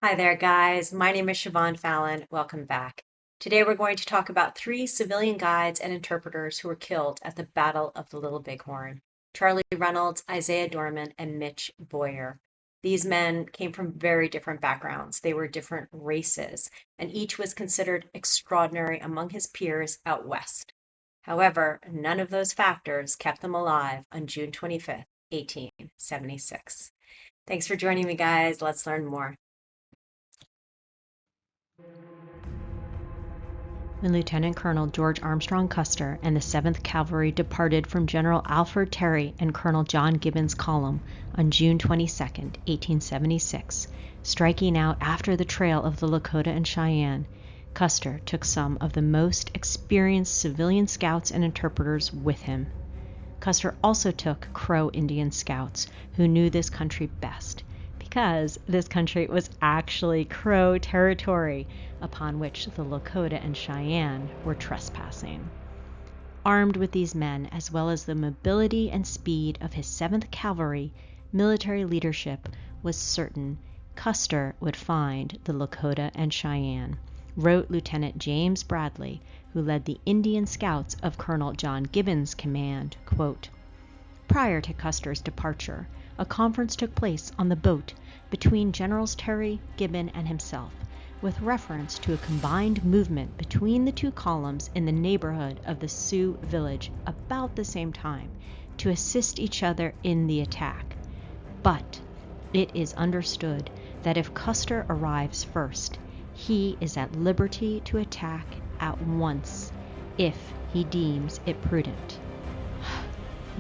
Hi there, guys. My name is Siobhan Fallon. Welcome back. Today we're going to talk about three civilian guides and interpreters who were killed at the Battle of the Little Bighorn: Charley Reynolds, Isaiah Dorman, and Mitch Boyer. These men came from very different backgrounds. They were different races, and each was considered extraordinary among his peers out west. However, none of those factors kept them alive on June 25th, 1876. Thanks for joining me, guys. Let's learn more. When Lieutenant Colonel George Armstrong Custer and the 7th Cavalry departed from General Alfred Terry and Colonel John Gibbon's column on June 22, 1876, striking out after the trail of the Lakota and Cheyenne, Custer took some of the most experienced civilian scouts and interpreters with him. Custer also took Crow Indian scouts who knew this country best, because this country was actually Crow territory upon which the Lakota and Cheyenne were trespassing. Armed with these men, as well as the mobility and speed of his 7th Cavalry, military leadership was certain Custer would find the Lakota and Cheyenne, wrote Lieutenant James Bradley, who led the Indian Scouts of Colonel John Gibbon's command, quote, "Prior to Custer's departure, a conference took place on the boat between Generals Terry, Gibbon, and himself, with reference to a combined movement between the two columns in the neighborhood of the Sioux village about the same time to assist each other in the attack. But it is understood that if Custer arrives first, he is at liberty to attack at once if he deems it prudent.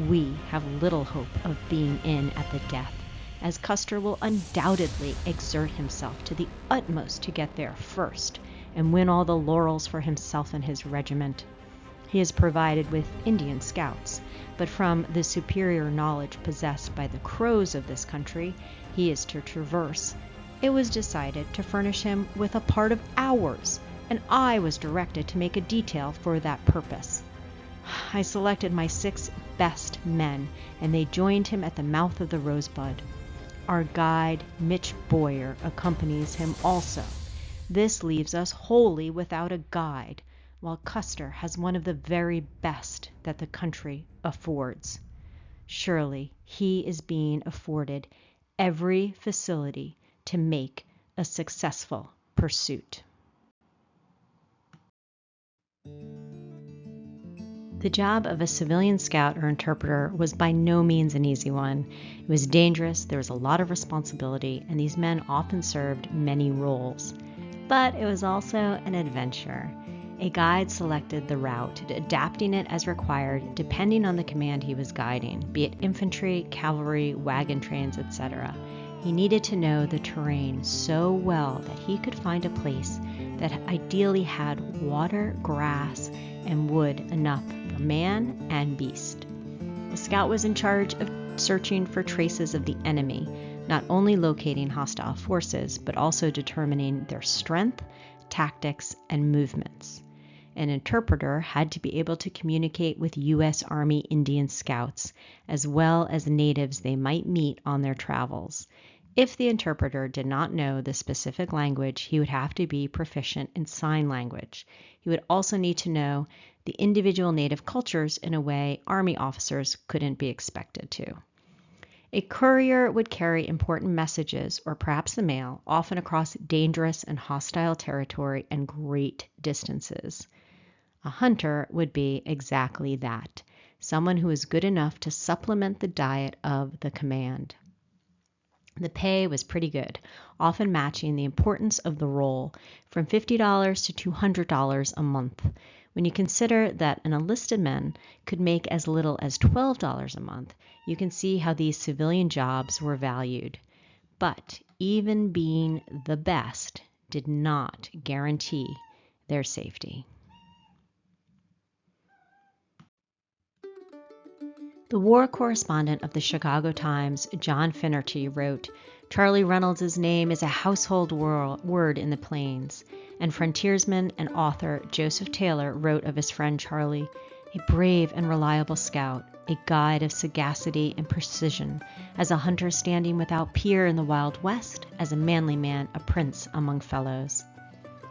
We have little hope of being in at the death, as Custer will undoubtedly exert himself to the utmost to get there first and win all the laurels for himself and his regiment. He is provided with Indian scouts, but from the superior knowledge possessed by the Crows of this country he is to traverse, it was decided to furnish him with a part of ours, and I was directed to make a detail for that purpose. I selected my 6 best men, and they joined him at the mouth of the Rosebud. Our guide, Mitch Boyer, accompanies him also. This leaves us wholly without a guide, while Custer has one of the very best that the country affords. Surely he is being afforded every facility to make a successful pursuit." The job of a civilian scout or interpreter was by no means an easy one. It was dangerous, there was a lot of responsibility, and these men often served many roles. But it was also an adventure. A guide selected the route, adapting it as required depending on the command he was guiding, be it infantry, cavalry, wagon trains, etc. He needed to know the terrain so well that he could find a place that ideally had water, grass, and wood enough for man and beast. The scout was in charge of searching for traces of the enemy, not only locating hostile forces, but also determining their strength, tactics, and movements. An interpreter had to be able to communicate with U.S. Army Indian Scouts, as well as natives they might meet on their travels. If the interpreter did not know the specific language, he would have to be proficient in sign language. He would also need to know the individual native cultures in a way Army officers couldn't be expected to. A courier would carry important messages, or perhaps the mail, often across dangerous and hostile territory and great distances. A hunter would be exactly that, someone who is good enough to supplement the diet of the command. The pay was pretty good, often matching the importance of the role, from $50 to $200 a month. When you consider that an enlisted man could make as little as $12 a month, you can see how these civilian jobs were valued. But even being the best did not guarantee their safety. The war correspondent of the Chicago Times, John Finnerty, wrote, "Charley Reynolds' name is a household word in the plains," and frontiersman and author Joseph Taylor wrote of his friend Charley, a brave and reliable scout, a guide of sagacity and precision, as a hunter standing without peer in the Wild West, as a manly man, a prince among fellows.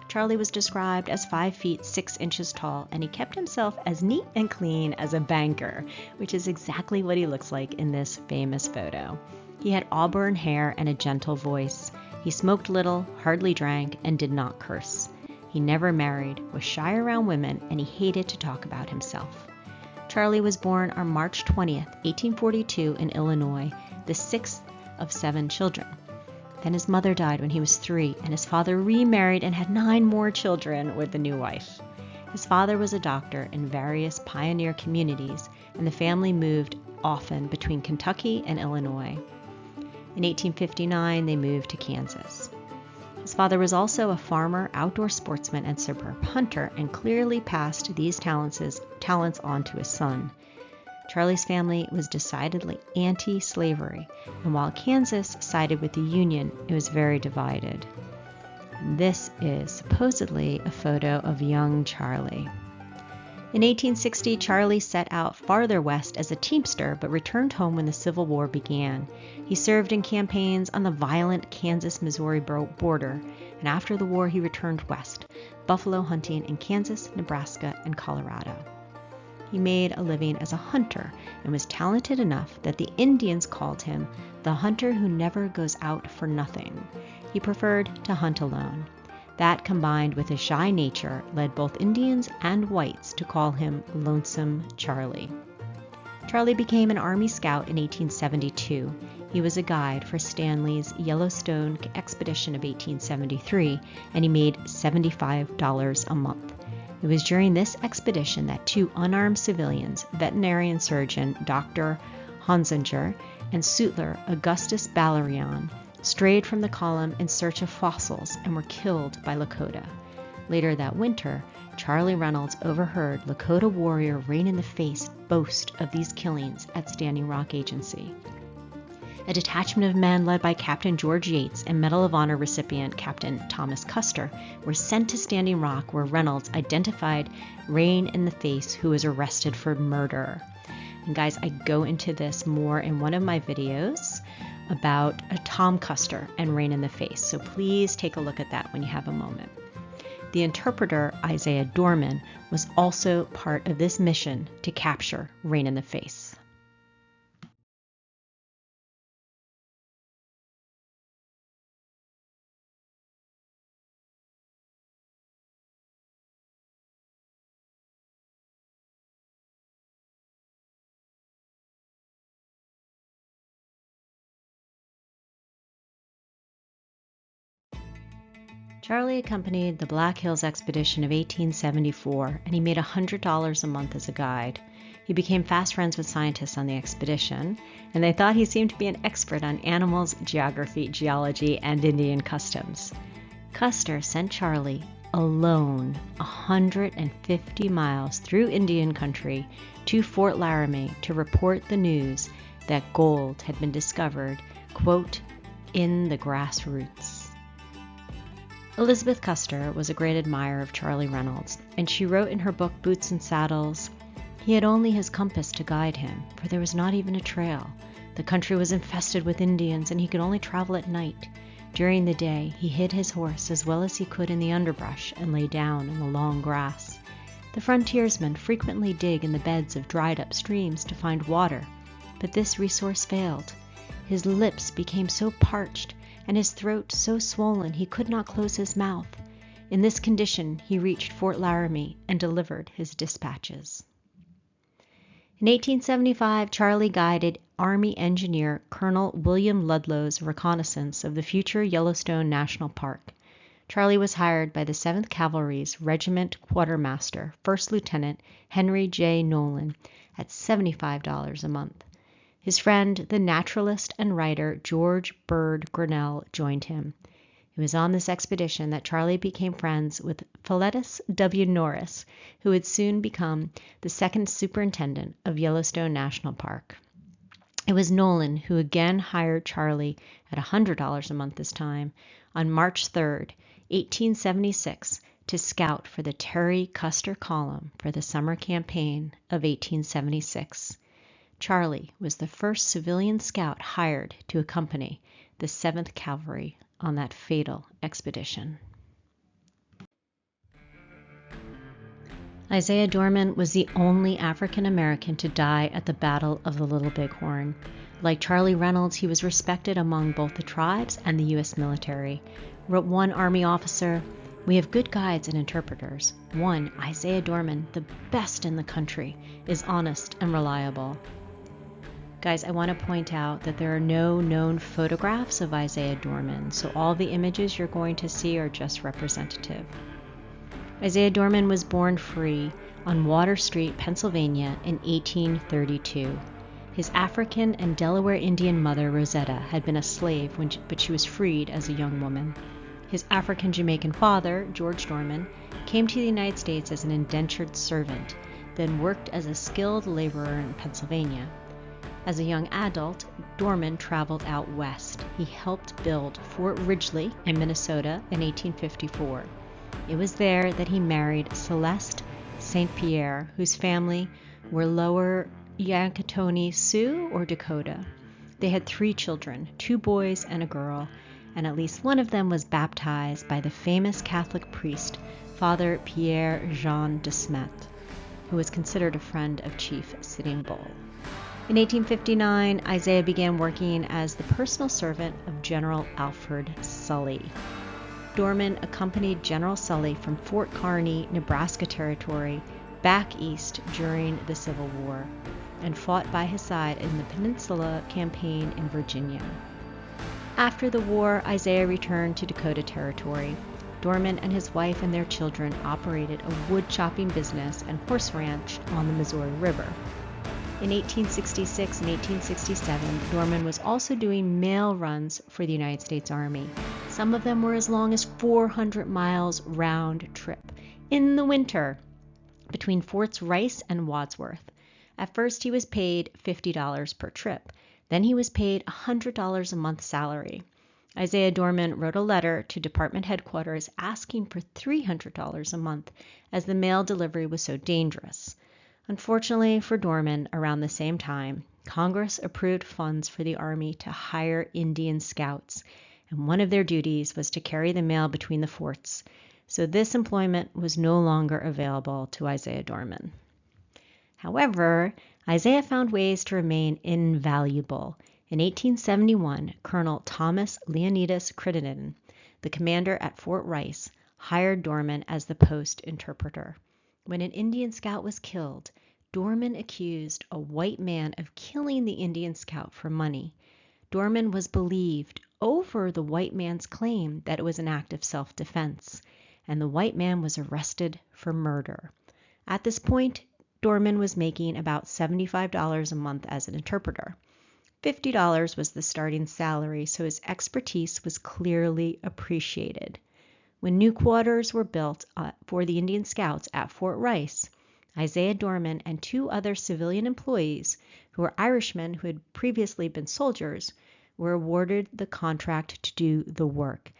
Charley was described as 5 feet 6 inches tall, and he kept himself as neat and clean as a banker, which is exactly what he looks like in this famous photo. He had auburn hair and a gentle voice. He smoked little, hardly drank, and did not curse. He never married, was shy around women, and he hated to talk about himself. Charley was born on March 20th, 1842 in Illinois, the 6th of 7 children. Then his mother died when he was 3, and his father remarried and had 9 more children with the new wife. His father was a doctor in various pioneer communities, and the family moved often between Kentucky and Illinois. In 1859, they moved to Kansas. His father was also a farmer, outdoor sportsman, and superb hunter, and clearly passed these talents on to his son. Charley's family was decidedly anti-slavery, and while Kansas sided with the Union, it was very divided. This is supposedly a photo of young Charley. In 1860, Charley set out farther west as a teamster, but returned home when the Civil War began. He served in campaigns on the violent Kansas-Missouri border, and after the war he returned west, buffalo hunting in Kansas, Nebraska, and Colorado. He made a living as a hunter and was talented enough that the Indians called him the hunter who never goes out for nothing. He preferred to hunt alone. That, combined with his shy nature, led both Indians and whites to call him Lonesome Charley. Charley became an Army Scout in 1872. He was a guide for Stanley's Yellowstone expedition of 1873, and he made $75 a month. It was during this expedition that 2 unarmed civilians, veterinarian surgeon Dr. Honsinger and sutler Augustus Ballerion, strayed from the column in search of fossils and were killed by Lakota. Later that winter, Charley Reynolds overheard Lakota warrior Rain in the Face boast of these killings at Standing Rock Agency. A detachment of men led by Captain George Yates and Medal of Honor recipient Captain Thomas Custer were sent to Standing Rock, where Reynolds identified Rain in the Face, who was arrested for murder. And guys, I go into this more in one of my videos about Tom Custer and Rain in the Face, so please take a look at that when you have a moment. The interpreter, Isaiah Dorman, was also part of this mission to capture Rain in the Face. Charley accompanied the Black Hills expedition of 1874, and he made $100 a month as a guide. He became fast friends with scientists on the expedition, and they thought he seemed to be an expert on animals, geography, geology, and Indian customs. Custer sent Charley alone 150 miles through Indian country to Fort Laramie to report the news that gold had been discovered, quote, in the grassroots. Elizabeth Custer was a great admirer of Charley Reynolds, and she wrote in her book Boots and Saddles, "He had only his compass to guide him, for there was not even a trail. The country was infested with Indians, and he could only travel at night. During the day, he hid his horse as well as he could in the underbrush and lay down in the long grass. The frontiersmen frequently dig in the beds of dried-up streams to find water, but this resource failed. His lips became so parched and his throat so swollen he could not close his mouth. In this condition, he reached Fort Laramie and delivered his dispatches." In 1875, Charley guided Army engineer Colonel William Ludlow's reconnaissance of the future Yellowstone National Park. Charley was hired by the 7th Cavalry's Regiment Quartermaster, First Lieutenant Henry J. Nolan, at $75 a month. His friend, the naturalist and writer George Bird Grinnell, joined him. It was on this expedition that Charley became friends with Philetus W. Norris, who would soon become the 2nd Superintendent of Yellowstone National Park. It was Nolan who again hired Charley at $100 a month this time on March 3rd, 1876, to scout for the Terry Custer column for the summer campaign of 1876. Charley was the first civilian scout hired to accompany the 7th Cavalry on that fatal expedition. Isaiah Dorman was the only African American to die at the Battle of the Little Bighorn. Like Charley Reynolds, he was respected among both the tribes and the U.S. military. Wrote one Army officer, "We have good guides and interpreters. One, Isaiah Dorman, the best in the country, is honest and reliable." Guys, I want to point out that there are no known photographs of Isaiah Dorman, so all the images you're going to see are just representative. Isaiah Dorman was born free on Water Street, Pennsylvania in 1832. His African and Delaware Indian mother, Rosetta, had been a slave, but she was freed as a young woman. His African-Jamaican father, George Dorman, came to the United States as an indentured servant, then worked as a skilled laborer in Pennsylvania. As a young adult, Dorman traveled out west. He helped build Fort Ridgely in Minnesota in 1854. It was there that he married Celeste St. Pierre, whose family were Lower Yankatoni Sioux or Dakota. They had 3 children, 2 boys and a girl, and at least one of them was baptized by the famous Catholic priest, Father Pierre Jean de Smet, who was considered a friend of Chief Sitting Bull. In 1859, Isaiah began working as the personal servant of General Alfred Sully. Dorman accompanied General Sully from Fort Kearny, Nebraska Territory, back east during the Civil War, and fought by his side in the Peninsula Campaign in Virginia. After the war, Isaiah returned to Dakota Territory. Dorman and his wife and their children operated a wood chopping business and horse ranch on the Missouri River. In 1866 and 1867, Dorman was also doing mail runs for the United States Army. Some of them were as long as 400 miles round trip in the winter between Forts Rice and Wadsworth. At first, he was paid $50 per trip. Then he was paid $100 a month salary. Isaiah Dorman wrote a letter to department headquarters asking for $300 a month as the mail delivery was so dangerous. Unfortunately for Dorman, around the same time, Congress approved funds for the Army to hire Indian scouts, and one of their duties was to carry the mail between the forts. So this employment was no longer available to Isaiah Dorman. However, Isaiah found ways to remain invaluable. In 1871, Colonel Thomas Leonidas Crittenden, the commander at Fort Rice, hired Dorman as the post interpreter. When an Indian scout was killed, Dorman accused a white man of killing the Indian scout for money. Dorman was believed over the white man's claim that it was an act of self-defense, and the white man was arrested for murder. At this point, Dorman was making about $75 a month as an interpreter. $50 was the starting salary, so his expertise was clearly appreciated. When new quarters were built for the Indian Scouts at Fort Rice, Isaiah Dorman and 2 other civilian employees, who were Irishmen who had previously been soldiers, were awarded the contract to do the work.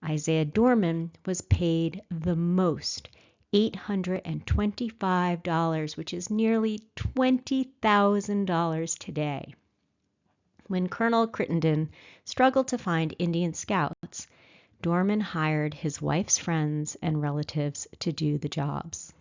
Isaiah Dorman was paid the most, $825, which is nearly $20,000 today. When Colonel Crittenden struggled to find Indian scouts, Dorman hired his wife's friends and relatives to do the jobs.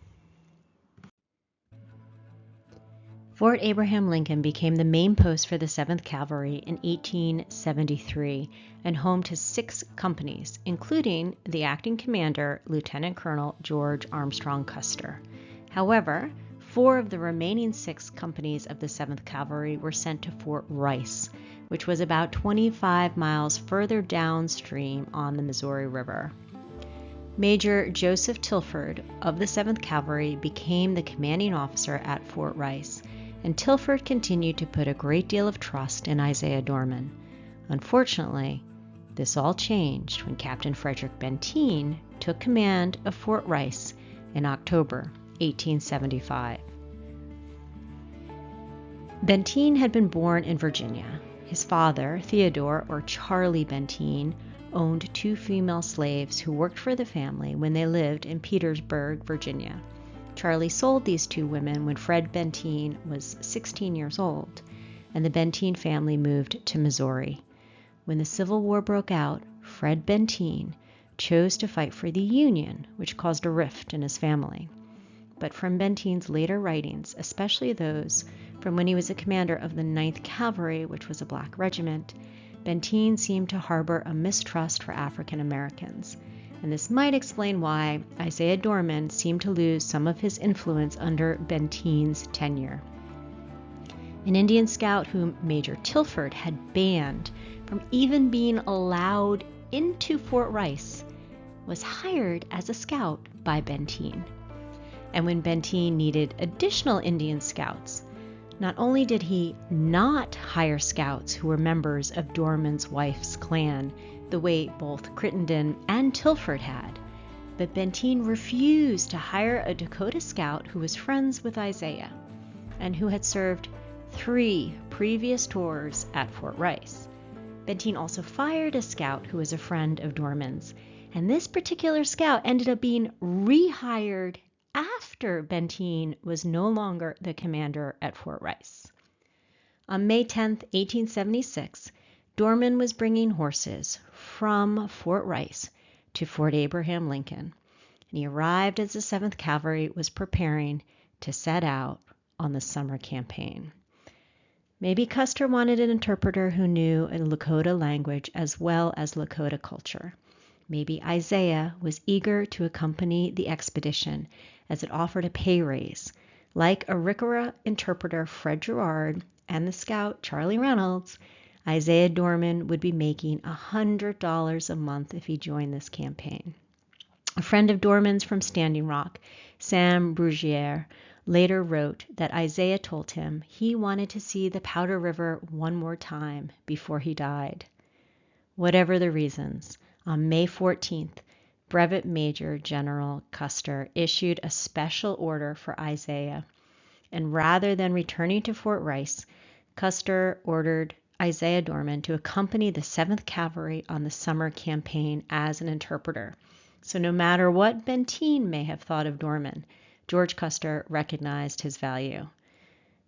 Fort Abraham Lincoln became the main post for the 7th Cavalry in 1873 and home to 6 companies, including the acting commander, Lieutenant Colonel George Armstrong Custer. However, 4 of the remaining 6 companies of the 7th Cavalry were sent to Fort Rice, which was about 25 miles further downstream on the Missouri River. Major Joseph Tilford of the 7th Cavalry became the commanding officer at Fort Rice, and Tilford continued to put a great deal of trust in Isaiah Dorman. Unfortunately, this all changed when Captain Frederick Benteen took command of Fort Rice in October 1875. Benteen had been born in Virginia. His father, Theodore or Charley Benteen, owned 2 female slaves who worked for the family when they lived in Petersburg, Virginia. Charley sold these 2 women when Fred Benteen was 16 years old, and the Benteen family moved to Missouri. When the Civil War broke out, Fred Benteen chose to fight for the Union, which caused a rift in his family. But from Benteen's later writings, especially those from when he was a commander of the 9th Cavalry, which was a black regiment, Benteen seemed to harbor a mistrust for African Americans, and this might explain why Isaiah Dorman seemed to lose some of his influence under Benteen's tenure. An Indian scout whom Major Tilford had banned from even being allowed into Fort Rice was hired as a scout by Benteen. And when Benteen needed additional Indian scouts, not only did he not hire scouts who were members of Dorman's wife's clan, the way both Crittenden and Tilford had, but Benteen refused to hire a Dakota scout who was friends with Isaiah and who had served 3 previous tours at Fort Rice. Benteen also fired a scout who was a friend of Dorman's, and this particular scout ended up being rehired after Benteen was no longer the commander at Fort Rice. On May 10, 1876, Dorman was bringing horses from Fort Rice to Fort Abraham Lincoln, and he arrived as the 7th Cavalry was preparing to set out on the summer campaign. Maybe Custer wanted an interpreter who knew a Lakota language as well as Lakota culture. Maybe Isaiah was eager to accompany the expedition as it offered a pay raise. Like Arikara interpreter Fred Gerard and the scout Charley Reynolds, Isaiah Dorman would be making $100 a month if he joined this campaign. A friend of Dorman's from Standing Rock, Sam Brugiere, later wrote that Isaiah told him he wanted to see the Powder River one more time before he died. Whatever the reasons, on May 14th, Brevet Major General Custer issued a special order for Isaiah, and rather than returning to Fort Rice, Custer ordered Isaiah Dorman to accompany the 7th Cavalry on the summer campaign as an interpreter. So no matter what Benteen may have thought of Dorman, George Custer recognized his value.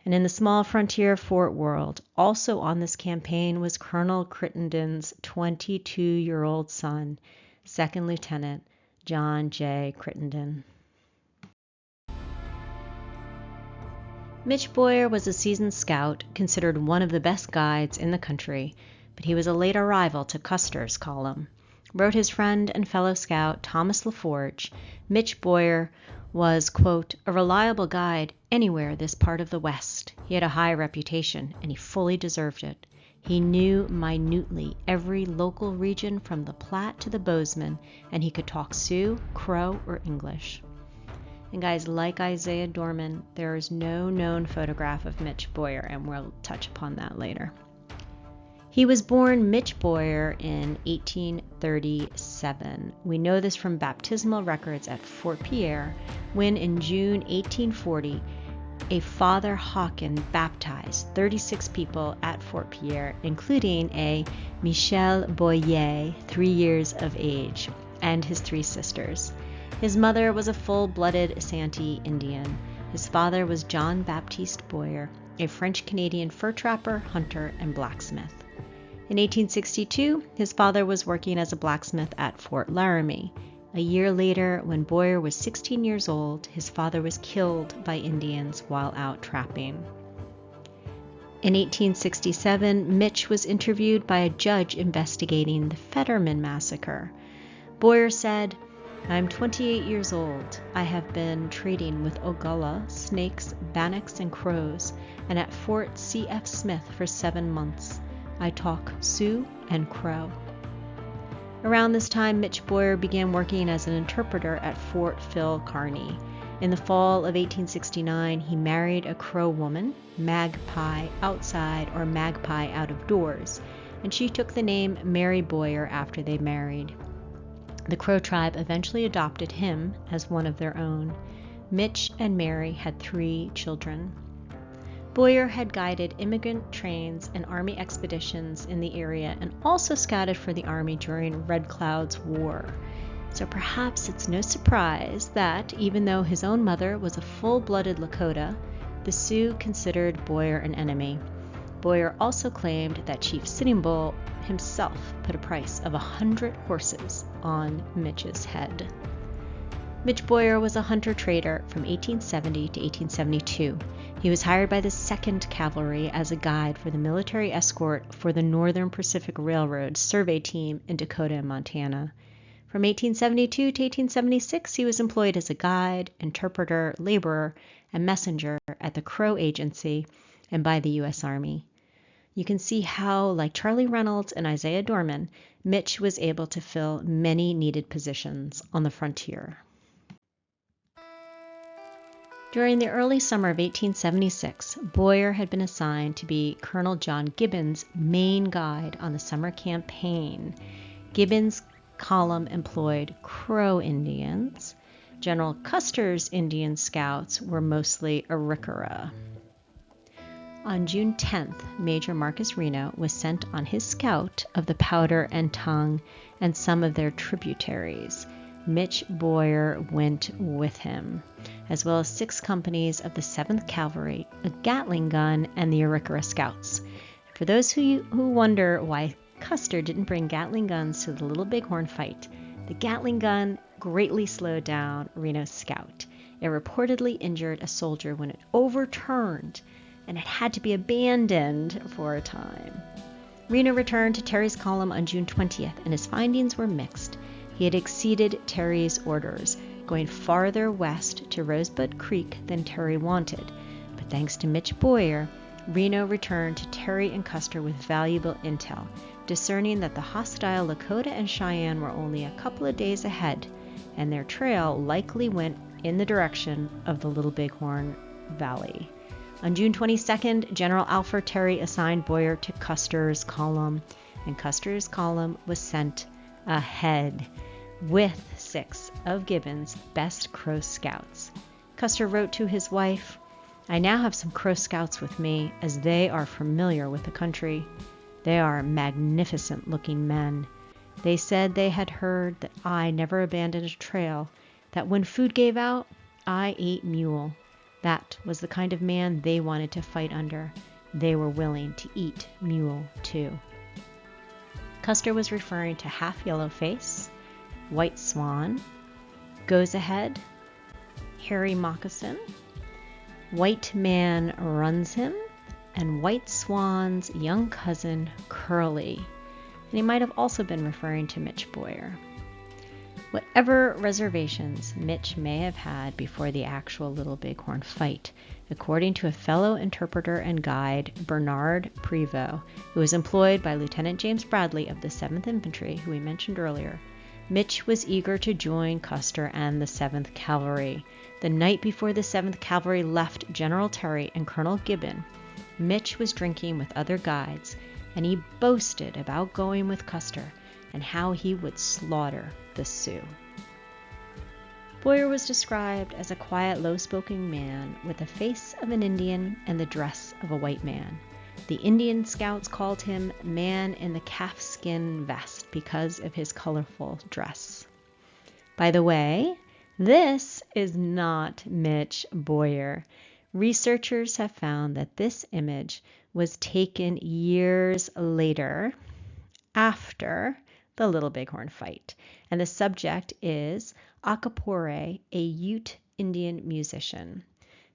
And in the small frontier Fort world, also on this campaign was Colonel Crittenden's 22-year-old son, 2nd Lieutenant John J. Crittenden. Mitch Boyer was a seasoned scout, considered one of the best guides in the country, but he was a late arrival to Custer's column. Wrote his friend and fellow scout Thomas LaForge, Mitch Boyer was, quote, a reliable guide anywhere this part of the West. He had a high reputation, and he fully deserved it. He knew minutely every local region from the Platte to the Bozeman, and he could talk Sioux, Crow, or English. And guys, like Isaiah Dorman, there is no known photograph of Mitch Boyer, and we'll touch upon that later. He was born Mitch Boyer in 1837. We know this from baptismal records at Fort Pierre, when in June 1840, a Father Hawken baptized 36 people at Fort Pierre, including a Michel Boyer, 3 years of age, and his 3 sisters. His mother was a full-blooded Santee Indian. His father was John Baptiste Boyer, a French-Canadian fur trapper, hunter, and blacksmith. In 1862, his father was working as a blacksmith at Fort Laramie. A year later, when Boyer was 16 years old, his father was killed by Indians while out trapping. In 1867, Mitch was interviewed by a judge investigating the Fetterman Massacre. Boyer said, I'm 28 years old. I have been trading with Oglala, snakes, bannocks, and crows, and at Fort C.F. Smith for 7 months. I talk Sioux and Crow. Around this time, Mitch Boyer began working as an interpreter at Fort Phil Kearny. In the fall of 1869, he married a Crow woman, Magpie outside or Magpie out of doors, and she took the name Mary Boyer after they married. The Crow tribe eventually adopted him as one of their own. Mitch and Mary had 3 children. Boyer had guided immigrant trains and army expeditions in the area and also scouted for the army during Red Cloud's War. So perhaps it's no surprise that, even though his own mother was a full-blooded Lakota, the Sioux considered Boyer an enemy. Boyer also claimed that Chief Sitting Bull himself put a price of 100 horses on Mitch's head. Mitch Boyer was a hunter-trader from 1870 to 1872. He was hired by the 2nd Cavalry as a guide for the military escort for the Northern Pacific Railroad survey team in Dakota and Montana. From 1872 to 1876, he was employed as a guide, interpreter, laborer, and messenger at the Crow Agency and by the U.S. Army. You can see how, like Charley Reynolds and Isaiah Dorman, Mitch was able to fill many needed positions on the frontier. During the early summer of 1876, Boyer had been assigned to be Colonel John Gibbons' main guide on the summer campaign. Gibbons' column employed Crow Indians. General Custer's Indian scouts were mostly Arikara. On June 10th, Major Marcus Reno was sent on his scout of the Powder and Tongue and some of their tributaries. Mitch Boyer went with him, as well as 6 companies of the 7th Cavalry, a Gatling gun, and the Arikara Scouts. For those who wonder why Custer didn't bring Gatling guns to the Little Bighorn fight, the Gatling gun greatly slowed down Reno's scout. It reportedly injured a soldier when it overturned, and it had to be abandoned for a time. Reno returned to Terry's column on June 20th, and his findings were mixed. He had exceeded Terry's orders, going farther west to Rosebud Creek than Terry wanted. But thanks to Mitch Boyer, Reno returned to Terry and Custer with valuable intel, discerning that the hostile Lakota and Cheyenne were only a couple of days ahead, and their trail likely went in the direction of the Little Bighorn Valley. On June 22nd, General Alfred Terry assigned Boyer to Custer's column, and Custer's column was sent ahead with 6 of Gibbons' best Crow scouts. Custer wrote to his wife, "I now have some Crow scouts with me, as they are familiar with the country. They are magnificent-looking men. They said they had heard that I never abandoned a trail, that when food gave out, I ate mule. That was the kind of man they wanted to fight under. They were willing to eat mule, too." Custer was referring to Half Yellowface, White Swan, Goes Ahead, Hairy Moccasin, White Man Runs Him, and White Swan's young cousin, Curly. And he might have also been referring to Mitch Boyer. Whatever reservations Mitch may have had before the actual Little Bighorn fight, according to a fellow interpreter and guide, Bernard Prevost, who was employed by Lieutenant James Bradley of the 7th Infantry, who we mentioned earlier, Mitch was eager to join Custer and the 7th Cavalry. The night before the 7th Cavalry left General Terry and Colonel Gibbon, Mitch was drinking with other guides, and he boasted about going with Custer and how he would slaughter the Sioux. Boyer was described as a quiet, low-spoken man with the face of an Indian and the dress of a white man. The Indian scouts called him Man in the Calfskin Vest because of his colorful dress. By the way, this is not Mitch Boyer. Researchers have found that this image was taken years later, after the Little Bighorn fight, and the subject is Acapore, a Ute Indian musician.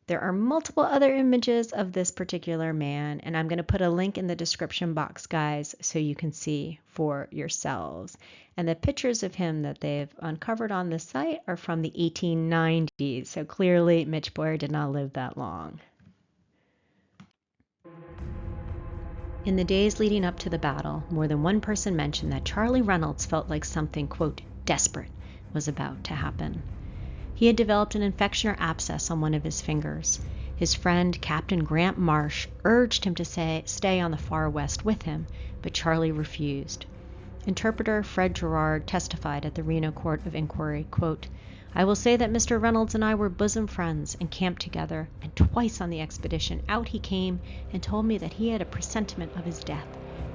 There are multiple other images of this particular man, and I'm going to put a link in the description box, guys, so you can see for yourselves. And the pictures of him that they've uncovered on the site are from the 1890s, so clearly Mitch Boyer did not live that long. In the days leading up to the battle, more than one person mentioned that Charley Reynolds felt like something, quote, desperate was about to happen. He had developed an infection or abscess on one of his fingers. His friend, Captain Grant Marsh, urged him to stay on the far west with him, but Charley refused. Interpreter Fred Gerard testified at the Reno Court of Inquiry, quote, I will say that Mr. Reynolds and I were bosom friends and camped together, and twice on the expedition out he came and told me that he had a presentiment of his death,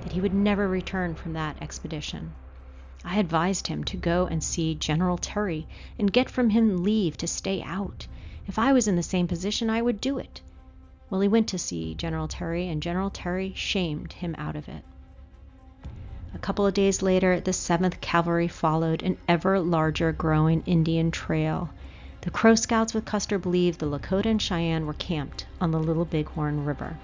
that he would never return from that expedition. I advised him to go and see General Terry and get from him leave to stay out. If I was in the same position, I would do it. Well, he went to see General Terry, and General Terry shamed him out of it. A couple of days later, the 7th Cavalry followed an ever larger growing Indian trail. The Crow Scouts with Custer believed the Lakota and Cheyenne were camped on the Little Bighorn River.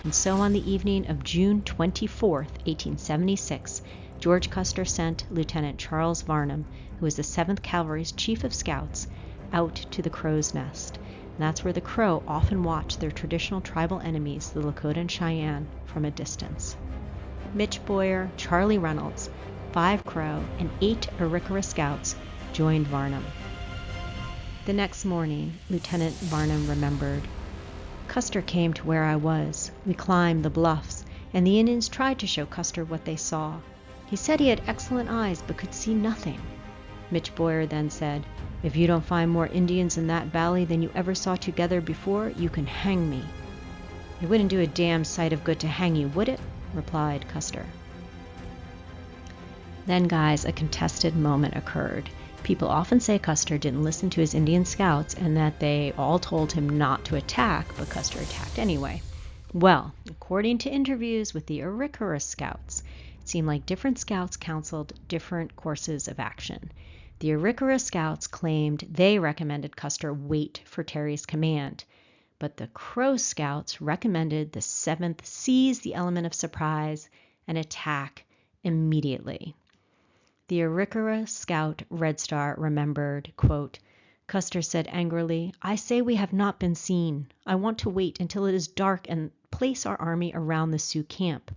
And so on the evening of June 24, 1876, George Custer sent Lieutenant Charles Varnum, who was the 7th Cavalry's chief of scouts, out to the Crow's Nest. And that's where the Crow often watched their traditional tribal enemies, the Lakota and Cheyenne, from a distance. Mitch Boyer, Charley Reynolds, 5 Crow, and 8 Arikara scouts joined Varnum. The next morning, Lieutenant Varnum remembered, Custer came to where I was. We climbed the bluffs, and the Indians tried to show Custer what they saw. He said he had excellent eyes but could see nothing. Mitch Boyer then said, If you don't find more Indians in that valley than you ever saw together before, you can hang me. It wouldn't do a damn sight of good to hang you, would it? Replied Custer. Then, guys, a contested moment occurred. People often say Custer didn't listen to his Indian scouts and that they all told him not to attack, but Custer attacked anyway. Well, according to interviews with the Arikara scouts, it seemed like different scouts counseled different courses of action. The Arikara scouts claimed they recommended Custer wait for Terry's command, but the Crow scouts recommended the 7th seize the element of surprise and attack immediately. The Arikara scout Red Star remembered, quote, Custer said angrily, I say we have not been seen. I want to wait until it is dark and place our army around the Sioux camp.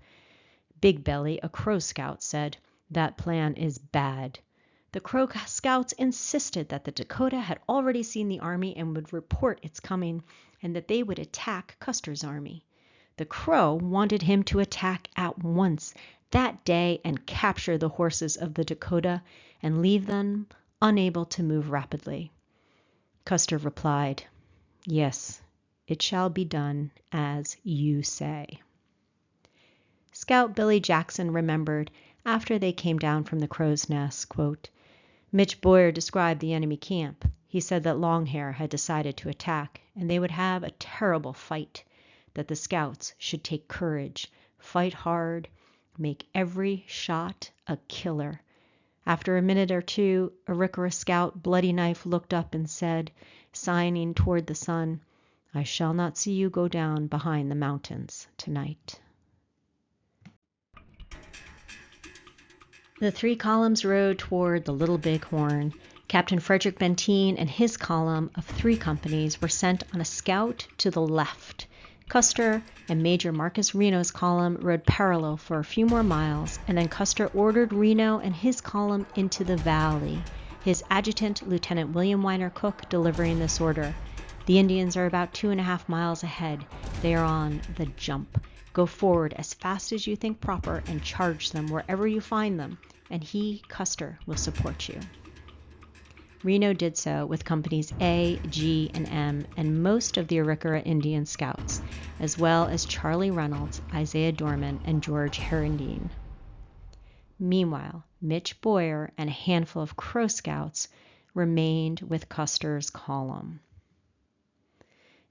Big Belly, a Crow scout, said, That plan is bad. The Crow scouts insisted that the Dakota had already seen the army and would report its coming, and that they would attack Custer's army. The Crow wanted him to attack at once, that day, and capture the horses of the Dakota and leave them unable to move rapidly. Custer replied, Yes, it shall be done as you say. Scout Billy Jackson remembered, after they came down from the Crow's Nest, quote, Mitch Boyer described the enemy camp. He said that Longhair had decided to attack, and they would have a terrible fight, that the scouts should take courage, fight hard, make every shot a killer. After a minute or two, Arikara scout Bloody Knife looked up and said, signing toward the sun, I shall not see you go down behind the mountains tonight. The 3 columns rode toward the Little Bighorn. Captain Frederick Benteen and his column of 3 companies were sent on a scout to the left. Custer and Major Marcus Reno's column rode parallel for a few more miles, and then Custer ordered Reno and his column into the valley, his adjutant, Lieutenant William Weiner Cook, delivering this order. The Indians are about 2.5 miles ahead. They are on the jump. Go forward as fast as you think proper and charge them wherever you find them, and he, Custer, will support you. Reno did so with companies A, G, and M, and most of the Arikara Indian scouts, as well as Charley Reynolds, Isaiah Dorman, and George Herendeen. Meanwhile, Mitch Boyer and a handful of Crow scouts remained with Custer's column.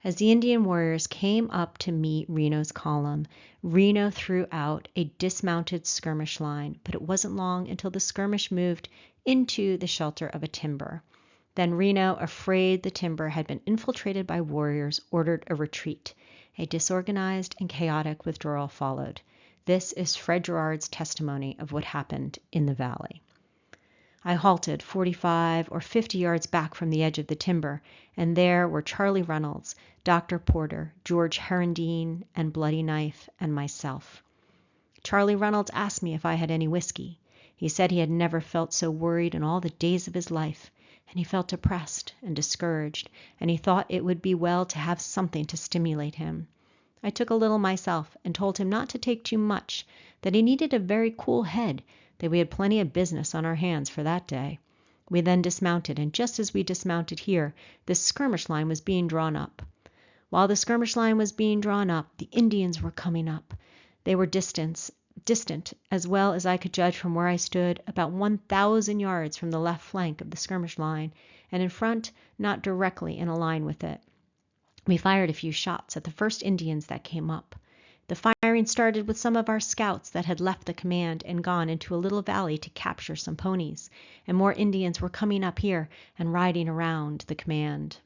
As the Indian warriors came up to meet Reno's column, Reno threw out a dismounted skirmish line, but it wasn't long until the skirmish moved into the shelter of a timber. Then Reno, afraid the timber had been infiltrated by warriors, ordered a retreat. A disorganized and chaotic withdrawal followed. This is Fred Gerard's testimony of what happened in the valley. I halted 45 or 50 yards back from the edge of the timber, and there were Charley Reynolds, Dr. Porter, George Herendeen, and Bloody Knife, and myself. Charley Reynolds asked me if I had any whiskey. He said he had never felt so worried in all the days of his life, and he felt depressed and discouraged, and he thought it would be well to have something to stimulate him. I took a little myself and told him not to take too much, that he needed a very cool head, that we had plenty of business on our hands for that day. We then dismounted, and just as we dismounted here, this skirmish line was being drawn up. While the skirmish line was being drawn up, the Indians were coming up. They were distant, as well as I could judge from where I stood, about 1,000 yards from the left flank of the skirmish line, and in front, not directly in a line with it. We fired a few shots at the first Indians that came up. The firing started with some of our scouts that had left the command and gone into a little valley to capture some ponies, and more Indians were coming up here and riding around the command.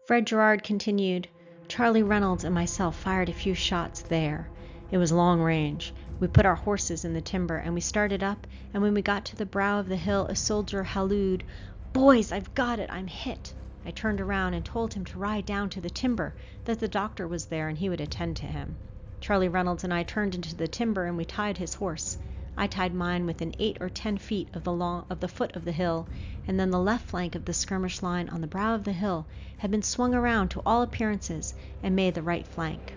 Fred Gerard continued, Charley Reynolds and myself fired a few shots there. It was long range. We put our horses in the timber, and we started up, and when we got to the brow of the hill, a soldier hallooed, "Boys, I've got it, I'm hit." I turned around and told him to ride down to the timber, that the doctor was there and he would attend to him. Charley Reynolds and I turned into the timber, and we tied his horse. I tied mine within 8 or 10 feet of the foot of the hill, and then the left flank of the skirmish line on the brow of the hill had been swung around to all appearances and made the right flank.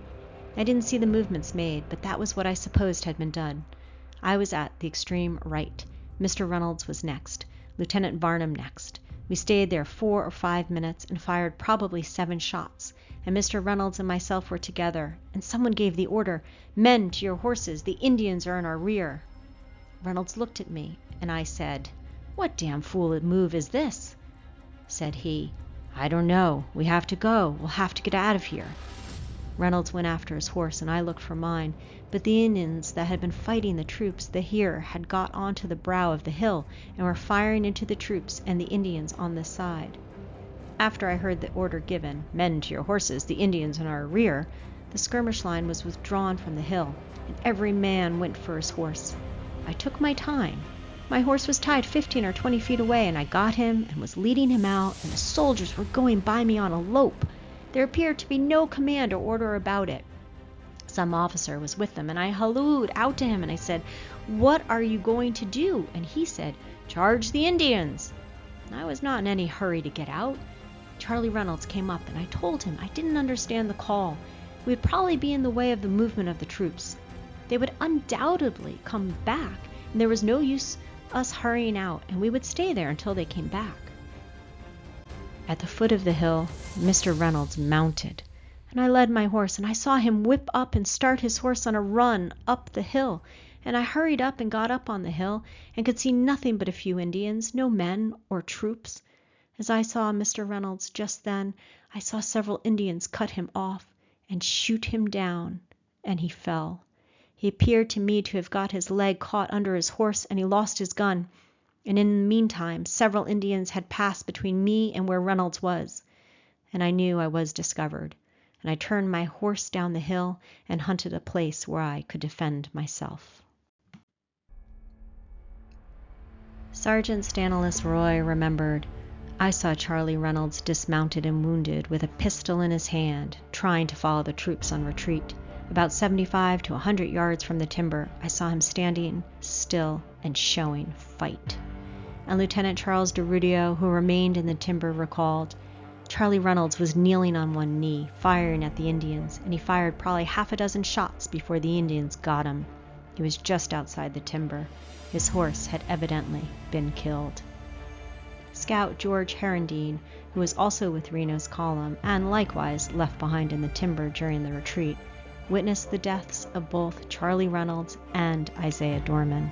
I didn't see the movements made, but that was what I supposed had been done. I was at the extreme right. Mr. Reynolds was next. Lieutenant Varnum next. We stayed there 4 or 5 minutes and fired probably 7 shots, and Mr. Reynolds and myself were together, and someone gave the order, "Men, to your horses, the Indians are in our rear." Reynolds looked at me, and I said, "What damn fool move is this?" Said he, "I don't know. We have to go. We'll have to get out of here." Reynolds went after his horse, and I looked for mine, but the Indians that had been fighting the troops here had got onto the brow of the hill and were firing into the troops and the Indians on this side. After I heard the order given, "Men to your horses, the Indians in our rear," the skirmish line was withdrawn from the hill, and every man went for his horse. I took my time. My horse was tied 15 or 20 feet away, and I got him and was leading him out, and the soldiers were going by me on a lope. There appeared to be no command or order about it. Some officer was with them, and I hallooed out to him, and I said, "What are you going to do?" And he said, "Charge the Indians." I was not in any hurry to get out. Charley Reynolds came up, and I told him I didn't understand the call. We would probably be in the way of the movement of the troops. They would undoubtedly come back, and there was no use us hurrying out, and we would stay there until they came back. At the foot of the hill, Mr. Reynolds mounted, and I led my horse, and I saw him whip up and start his horse on a run up the hill, and I hurried up and got up on the hill, and could see nothing but a few Indians, no men or troops. As I saw Mr. Reynolds just then, I saw several Indians cut him off and shoot him down, and he fell. He appeared to me to have got his leg caught under his horse, and he lost his gun, and in the meantime several Indians had passed between me and where Reynolds was, and I knew I was discovered, and I turned my horse down the hill and hunted a place where I could defend myself. Sergeant Stanislaus Roy remembered, "I saw Charley Reynolds dismounted and wounded with a pistol in his hand, trying to follow the troops on retreat. About 75 to 100 yards from the timber, I saw him standing still and showing fight." And Lieutenant Charles DeRudio, who remained in the timber, recalled, "Charley Reynolds was kneeling on one knee, firing at the Indians, and he fired probably 6 shots before the Indians got him. He was just outside the timber. His horse had evidently been killed." Scout George Herendeen, who was also with Reno's column, and likewise left behind in the timber during the retreat, witnessed the deaths of both Charley Reynolds and Isaiah Dorman.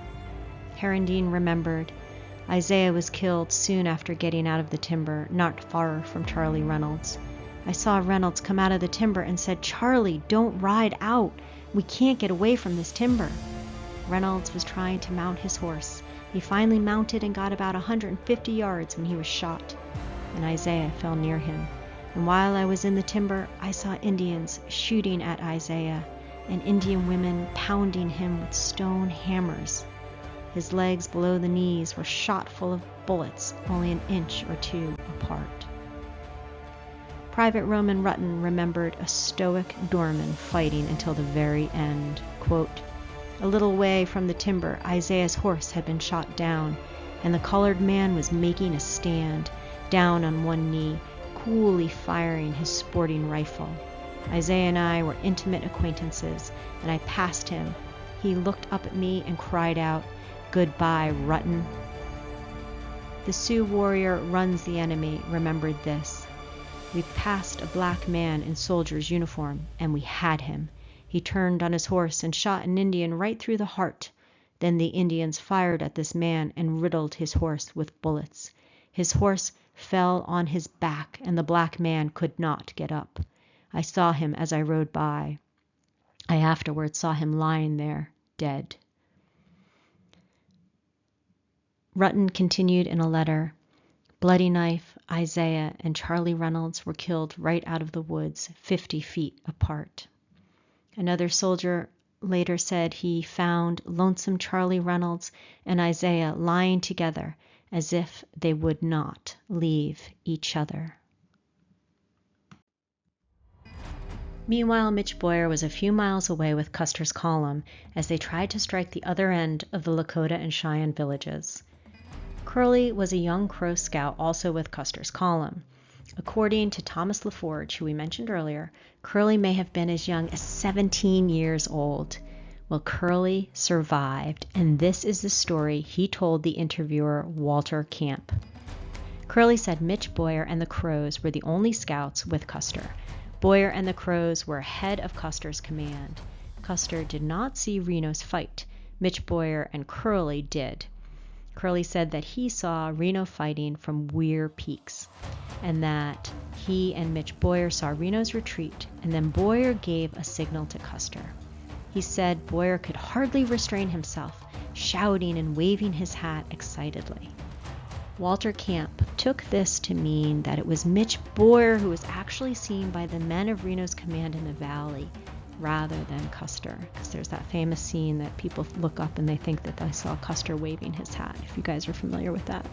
Herendeen remembered, "Isaiah was killed soon after getting out of the timber, not far from Charley Reynolds. I saw Reynolds come out of the timber and said, 'Charley, don't ride out. We can't get away from this timber.' Reynolds was trying to mount his horse. He finally mounted and got about 150 yards when he was shot, and Isaiah fell near him. And while I was in the timber, I saw Indians shooting at Isaiah, and Indian women pounding him with stone hammers. His legs below the knees were shot full of bullets, only an inch or 2 apart." Private Roman Rutten remembered a stoic Dorman fighting until the very end. Quote, "A little way from the timber, Isaiah's horse had been shot down, and the colored man was making a stand, down on one knee, coolly firing his sporting rifle. Isaiah and I were intimate acquaintances, and I passed him He looked up at me and cried out, "Goodbye, Rutten." The Sioux warrior runs the enemy remembered this. We passed a black man in soldier's uniform, and we had him. He turned on his horse and shot an Indian right through the heart. Then the Indians fired at this man and riddled his horse with bullets. His horse fell on his back, and the black man could not get up. I saw him as I rode by. I afterwards saw him lying there, dead. Rutten continued in a letter, "Bloody Knife, Isaiah, and Charley Reynolds were killed right out of the woods, 50 feet apart." Another soldier later said he found Lonesome Charley Reynolds and Isaiah lying together as if they would not leave each other. Meanwhile, Mitch Boyer was a few miles away with Custer's column as they tried to strike the other end of the Lakota and Cheyenne villages. Curley was a young Crow scout also with Custer's column. According to Thomas LaForge, who we mentioned earlier, Curley may have been as young as 17 years old. Well, Curley survived, and this is the story he told the interviewer Walter Camp. Curley said Mitch Boyer and the Crows were the only scouts with Custer. Boyer and the Crows were ahead of Custer's command. Custer did not see Reno's fight. Mitch Boyer and Curley did. Curley said that he saw Reno fighting from Weir Peaks, and that he and Mitch Boyer saw Reno's retreat, and then Boyer gave a signal to Custer. He said Boyer could hardly restrain himself, shouting and waving his hat excitedly. Walter Camp took this to mean that it was Mitch Boyer who was actually seen by the men of Reno's command in the valley, rather than Custer, because there's that famous scene that people look up and they think that they saw Custer waving his hat, if you guys are familiar with that.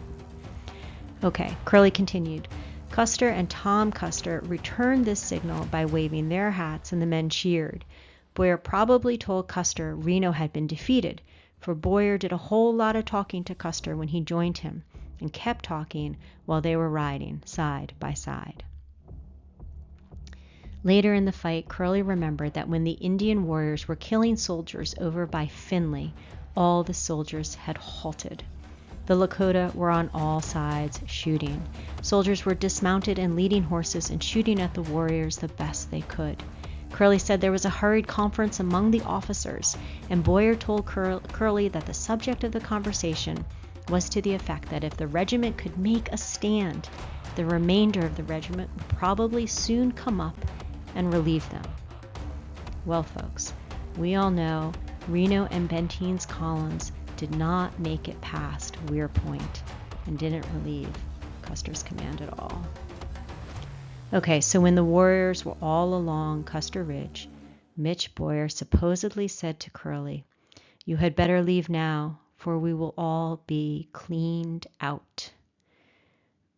Okay, Curley continued. Custer and Tom Custer returned this signal by waving their hats, and the men cheered. Boyer probably told Custer Reno had been defeated, for Boyer did a whole lot of talking to Custer when he joined him, and kept talking while they were riding side by side. Later in the fight, Curley remembered that when the Indian warriors were killing soldiers over by Finley, all the soldiers had halted. The Lakota were on all sides shooting. Soldiers were dismounted and leading horses and shooting at the warriors the best they could. Curley said there was a hurried conference among the officers, and Boyer told Curley that the subject of the conversation was to the effect that if the regiment could make a stand, the remainder of the regiment would probably soon come up and relieve them. Well, folks, we all know Reno and Benteen's columns did not make it past Weir Point and didn't relieve Custer's command at all. Okay, so when the warriors were all along Custer Ridge, Mitch Boyer supposedly said to Curley, "You had better leave now, for we will all be cleaned out."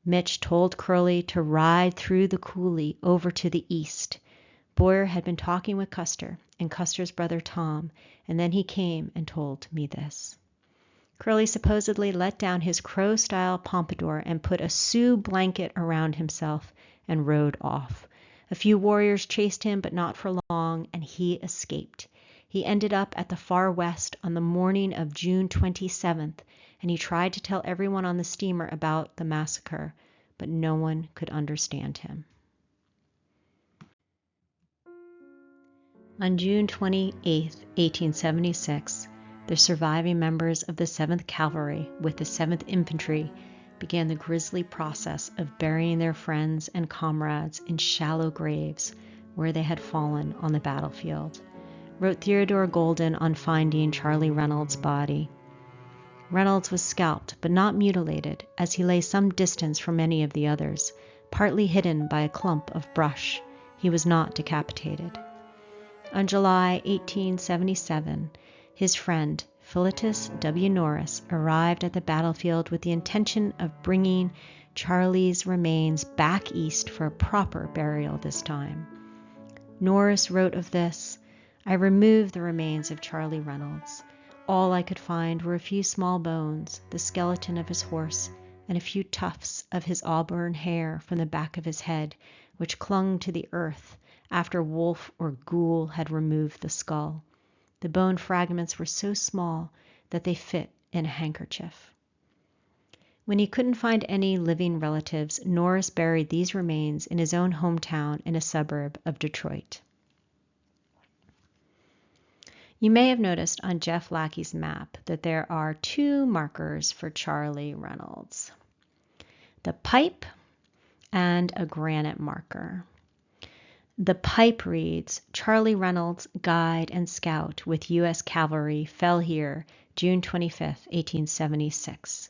Mitch told Curley to ride through the coulee over to the east. Boyer had been talking with Custer and Custer's brother Tom, and then he came and told me this. Curley supposedly let down his Crow-style pompadour and put a Sioux blanket around himself and rode off. A few warriors chased him, but not for long, and he escaped. He ended up at the far west on the morning of June 27th, and he tried to tell everyone on the steamer about the massacre, but no one could understand him. On June 28, 1876, the surviving members of the 7th Cavalry with the 7th Infantry began the grisly process of burying their friends and comrades in shallow graves where they had fallen on the battlefield, wrote Theodore Golden on finding Charley Reynolds' body. Reynolds was scalped but not mutilated, as he lay some distance from any of the others, partly hidden by a clump of brush. He was not decapitated. On July 1877, his friend Philetus W. Norris arrived at the battlefield with the intention of bringing Charley's remains back east for a proper burial this time. Norris wrote of this, "I removed the remains of Charley Reynolds. All I could find were a few small bones, the skeleton of his horse, and a few tufts of his auburn hair from the back of his head, which clung to the earth after wolf or ghoul had removed the skull. The bone fragments were so small that they fit in a handkerchief. When he couldn't find any living relatives, Norris buried these remains in his own hometown in a suburb of Detroit. You may have noticed on Jeff Lackey's map that there are two markers for Charley Reynolds: the pipe and a granite marker. The pipe reads, Charley Reynolds, guide and scout with U.S. Cavalry, fell here June 25, 1876.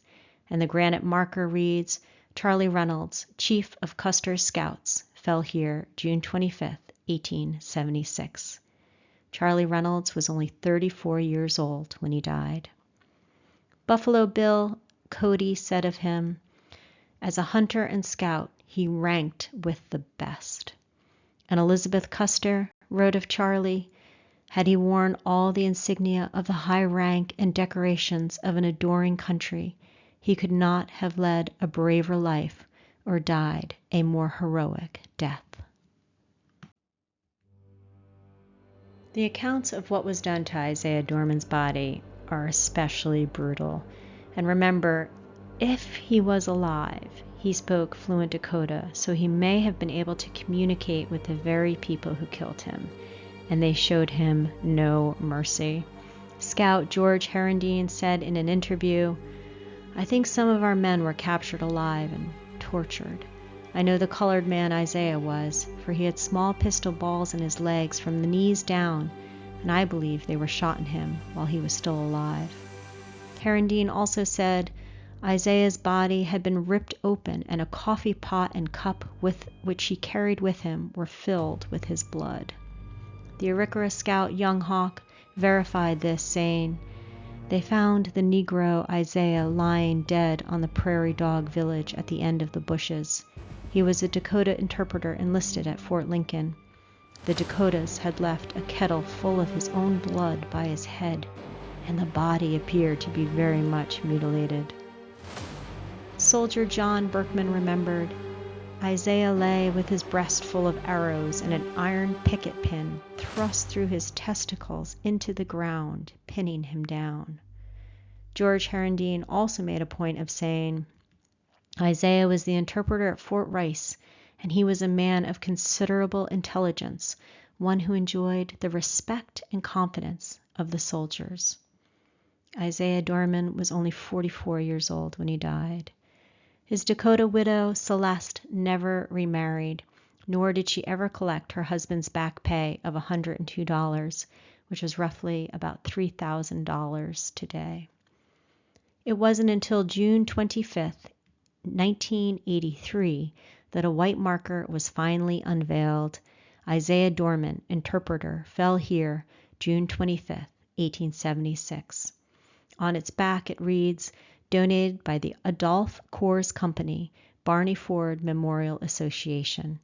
And the granite marker reads, Charley Reynolds, Chief of Custer's Scouts, fell here June 25, 1876. Charley Reynolds was only 34 years old when he died. Buffalo Bill Cody said of him, as a hunter and scout, he ranked with the best. And Elizabeth Custer wrote of Charley, had he worn all the insignia of the high rank and decorations of an adoring country, he could not have led a braver life or died a more heroic death. The accounts of what was done to Isaiah Dorman's body are especially brutal. And remember, if he was alive, he spoke fluent Dakota, so he may have been able to communicate with the very people who killed him, and they showed him no mercy. Scout George Herendeen said in an interview, I think some of our men were captured alive and tortured. I know the colored man Isaiah was, for he had small pistol balls in his legs from the knees down, and I believe they were shot in him while he was still alive. Herendeen also said, Isaiah's body had been ripped open, and a coffee pot and cup which he carried with him were filled with his blood. The Arikara scout Young Hawk verified this, saying, they found the Negro Isaiah lying dead on the prairie dog village at the end of the bushes. He was a Dakota interpreter enlisted at Fort Lincoln. The Dakotas had left a kettle full of his own blood by his head, and the body appeared to be very much mutilated. Soldier John Berkman remembered, Isaiah lay with his breast full of arrows and an iron picket pin thrust through his testicles into the ground, pinning him down. George Herendeen also made a point of saying, Isaiah was the interpreter at Fort Rice, and he was a man of considerable intelligence, one who enjoyed the respect and confidence of the soldiers. Isaiah Dorman was only 44 years old when he died. His Dakota widow, Celeste, never remarried, nor did she ever collect her husband's back pay of $102, which was roughly about $3,000 today. It wasn't until June 25th, 1983, that a white marker was finally unveiled. Isaiah Dorman, interpreter, fell here June 25th, 1876. On its back it reads, donated by the Adolph Coors Company, Barney Ford Memorial Association.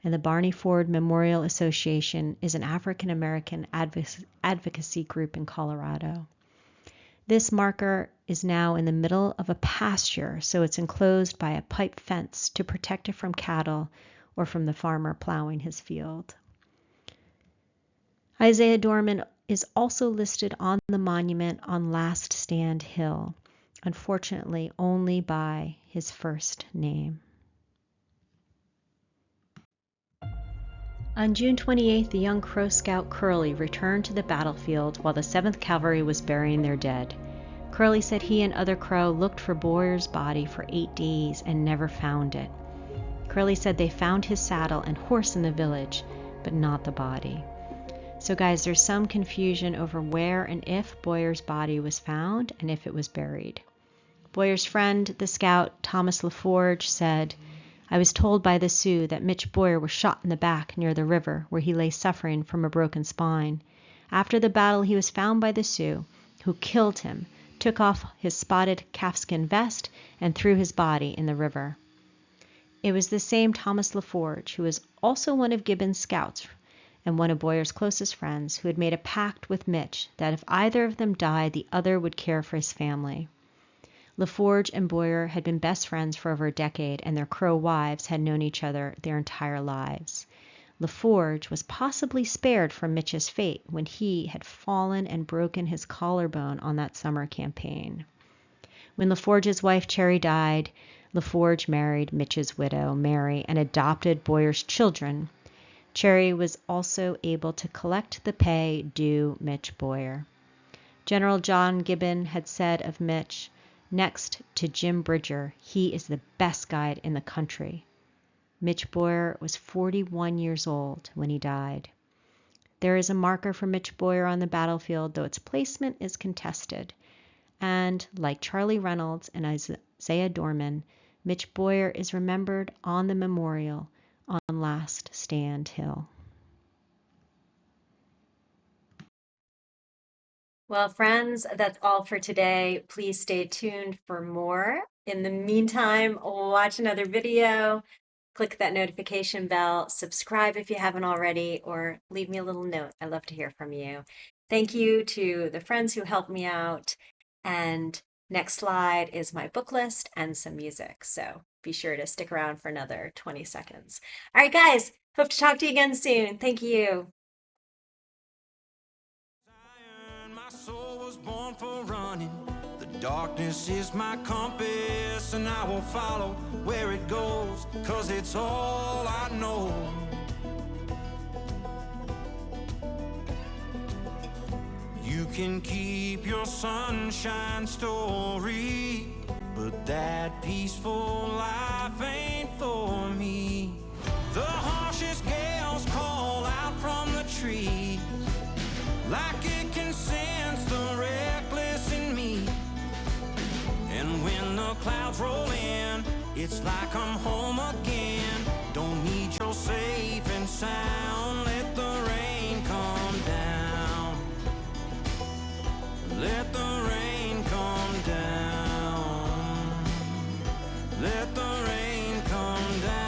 And the Barney Ford Memorial Association is an African-American advocacy group in Colorado. This marker is now in the middle of a pasture, so it's enclosed by a pipe fence to protect it from cattle or from the farmer plowing his field. Isaiah Dorman is also listed on the monument on Last Stand Hill, unfortunately only by his first name. On June 28th, the young Crow Scout Curly returned to the battlefield while the 7th Cavalry was burying their dead. Curly said he and other Crow looked for Boyer's body for 8 days and never found it. Curly said they found his saddle and horse in the village, but not the body. So guys, there's some confusion over where and if Boyer's body was found and if it was buried. Boyer's friend, the scout Thomas LaForge, said, I was told by the Sioux that Mitch Boyer was shot in the back near the river where he lay suffering from a broken spine. After the battle, he was found by the Sioux, who killed him, took off his spotted calfskin vest, and threw his body in the river. It was the same Thomas LaForge, who was also one of Gibbon's scouts and one of Boyer's closest friends, who had made a pact with Mitch that if either of them died, the other would care for his family. LaForge and Boyer had been best friends for over a decade, and their Crow wives had known each other their entire lives. LaForge was possibly spared from Mitch's fate when he had fallen and broken his collarbone on that summer campaign. When LaForge's wife Cherry died, LaForge married Mitch's widow, Mary, and adopted Boyer's children. Cherry was also able to collect the pay due Mitch Boyer. General John Gibbon had said of Mitch, "Next to Jim Bridger, he is the best guide in the country." Mitch Boyer was 41 years old when he died. There is a marker for Mitch Boyer on the battlefield, though its placement is contested. And like Charley Reynolds and Isaiah Dorman, Mitch Boyer is remembered on the memorial on Last Stand Hill. Well, friends, that's all for today. Please stay tuned for more. In the meantime, watch another video, click that notification bell, subscribe if you haven't already, or leave me a little note. I love to hear from you. Thank you to the friends who helped me out. And next slide is my book list and some music. So be sure to stick around for another 20 seconds. All right, guys, hope to talk to you again soon. Thank you. My soul was born for running. The darkness is my compass, and I will follow where it goes, 'cause it's all I know. You can keep your sunshine story, but that peaceful life ain't for me. The harshest gales call out from the trees, like it can sense the reckless in me. And when the clouds roll in, it's like I'm home again. Don't need your safe and sound. Let the rain come down. Let the rain come down. Let the rain come down.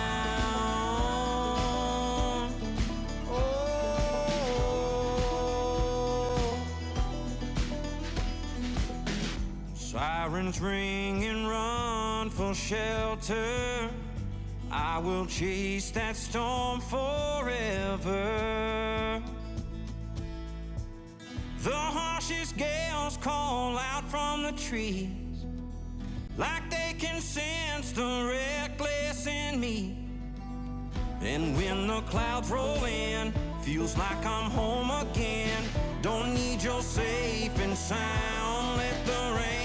Oh. Sirens ring and run for shelter. I will chase that storm forever. The harshest gales call out from the trees, like they can sense the reckless in me. And when the clouds roll in, feels like I'm home again. Don't need your safe and sound. Let the rain